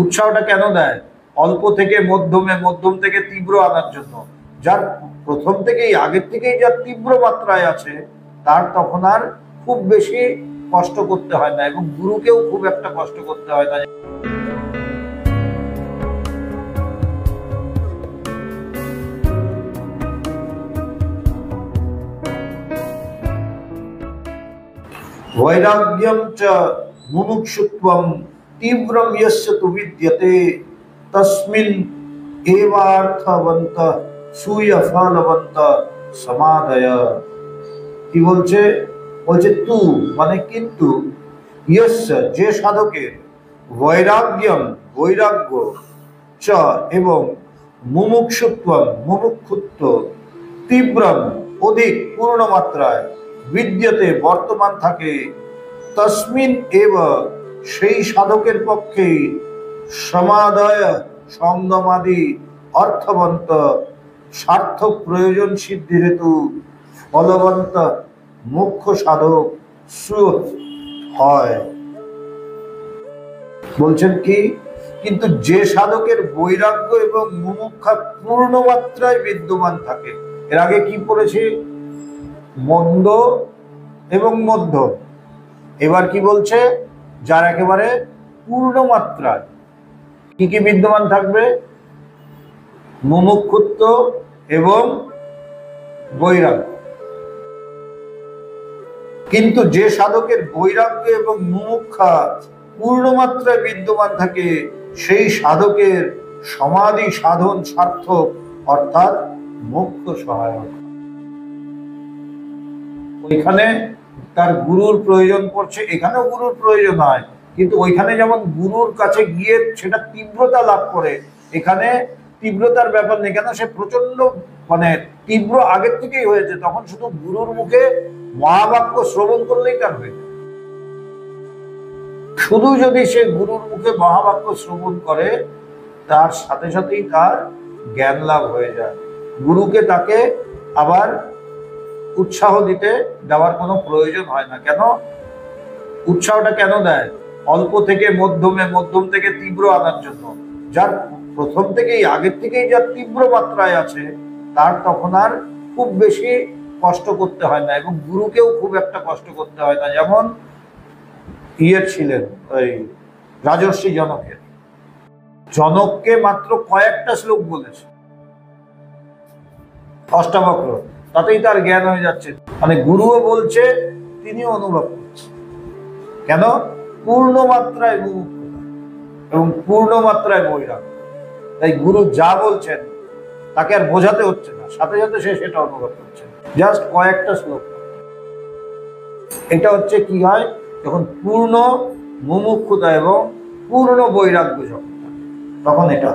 উৎসাহটা কেন দেয়? অল্প থেকে মধ্যমে, মধ্যম থেকে তীব্র আনার জন্য। যার প্রথম থেকেই, আগের থেকেই যার তীব্র মাত্রায় আছে, তার তখন আর খুব বেশি কষ্ট করতে হয় না, এবং গুরুকেও খুব একটা কষ্ট করতে হয় না। वैराग्यम च मुमुक्षुत्वम तीव्रम यस्य तु विद्यते तस्मिन् एवार्थवन्त सूय फलवन्त समादय। কি বলছে? বলছে তু মানে কিন্তু, यस्य যে সাধকের, বৈরাগ্যম বৈরাগ্য, চ এবং মুমুক্ষুত্বম মুমুক্ষুত্ব, তীব্রম অধিক পূর্ণ মাত্রায়, বিদ্যতে বর্তমান থাকে, তস্মিন এব সেই সাধকের পক্ষে, সমাদয় সংযমাদি অর্থবন্ত সার্থক প্রয়োজন সিদ্ধি হেতু ফলবন্ত মুখ্য সাধক হয়। বলছেন কি? কিন্তু যে সাধকের বৈরাগ্য এবং মুমুক্ষা পূর্ণ মাত্রায় বিদ্যমান থাকে। এর আগে কি পড়েছে? মন্দ এবং মধ্য। এবার কি বলছে? যার একেবারে পূর্ণ মাত্রায় কি কি বিদ্যমান থাকবে? মুমুক্ষুত্ব এবং বৈরাগ্য। কিন্তু যে সাধকের বৈরাগ্য এবং মুমুক্ষা পূর্ণ মাত্রায় বিদ্যমান থাকে, সেই সাধকের সমাধি সাধন সার্থক, অর্থাৎ মুখ্য সহায়ক। ওইখানে তার গুরুর প্রয়োজন পড়ছে, এখানেও গুরুর প্রয়োজন হয়, কিন্তু ওইখানে যেমন গুরুর কাছে গিয়ে সেটা তীব্রতা লাভ করে, এখানে তীব্রতার ব্যাপার নেই। কেন? সে প্রচন্ড মানে তীব্র আগের থেকেই হয়েছে, তখন শুধু গুরুর মুখে মহাবাক্য শ্রবণ করলেই তার হয়ে যায়। শুধু যদি সে গুরুর মুখে মহাবাক্য শ্রবণ করে, তার সাথে সাথেই তার জ্ঞান লাভ হয়ে যায়। গুরুকে তাকে আবার উৎসাহ দিতে দেওয়ার কোনো প্রয়োজন হয় না। কেন? উৎসাহটা কেন দেয়? অল্প থেকে মধ্যমে, মধ্যম থেকে তীব্র আনার জন্য। যার প্রথম থেকেই, আগের থেকেই যার তীব্র মাত্রায় আছে, তার তখন আর খুব বেশি কষ্ট করতে হয় না, এবং গুরুকেও খুব একটা কষ্ট করতে হয় না। যেমন ছিলেন ওই রাজর্ষি জনকের, জনককে মাত্র কয়েকটা শ্লোক বলেছে, অষ্টাবক্র, তাতেই তার জ্ঞান হয়ে যাচ্ছে। মানে গুরুও বলছে, তিনিও অনুভব করছে। কেন? পূর্ণ মাত্রায় মুমুক্ষুতা এবং পূর্ণ মাত্রায় বৈরাগ্য। তাই গুরু যা বলছেন তাকে আর বোঝাতে হচ্ছে না, সাথে সাথে সে সেটা অনুভব করছে। জাস্ট কয়েকটা শ্লোক। এটা হচ্ছে কি হয়? যখন পূর্ণ মুমুক্ষুতা এবং পূর্ণ বৈরাগ্য যখন, তখন এটা